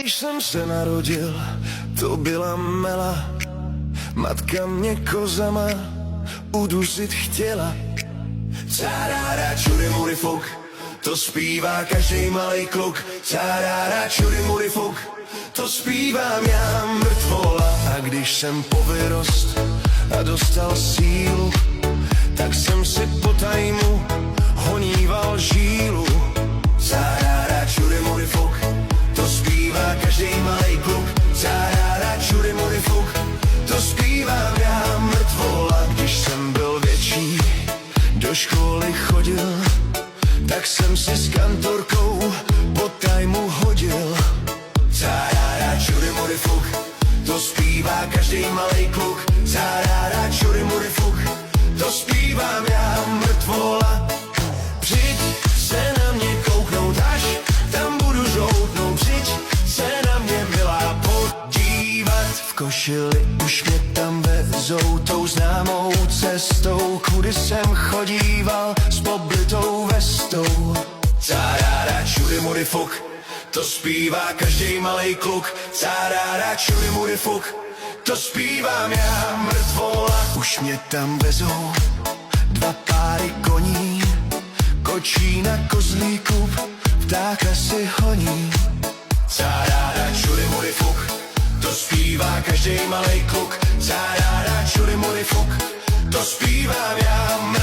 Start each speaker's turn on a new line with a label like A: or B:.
A: Když jsem se narodil, to byla mela. Matka mě kozama udusit chtěla. Cárára čury fuk, to zpívá každý malej kluk. Cárára čury fuk, to zpívám já mrtvola. A když jsem povyrost a dostal sílu, tak jsem si po tajmu honíval žílu. Cárára čury fuk, to zpívá každý malej kluk. Cárára čury fuk, to zpívám já mrtvola. Když jsem byl větší, do školy chodil, tak jsem si s kantorkou po tajmu hodil. Cárára čury fuk, to zpívá každý malej kluk. Cárára čury fuk, to zpívám já mrtvola. Přijď se na mě kouknout, až tam budu žloutnout. Přijď se na mě milá podívat. V košili už mě tam vezou tou známou cestou, kudy jsem chodíval s poblitou vestou. Cárára čury fuk, to zpívá každý malej kluk. Cárára čury fuk, to zpívám já mrtvola. Už mě tam vezou dva páry koní, kočí na kozlí kup, ptáka si honí. Cárára čury fuk, to zpívá každý malej kluk. Cárára čury fuk, to zpívám já mrtvola.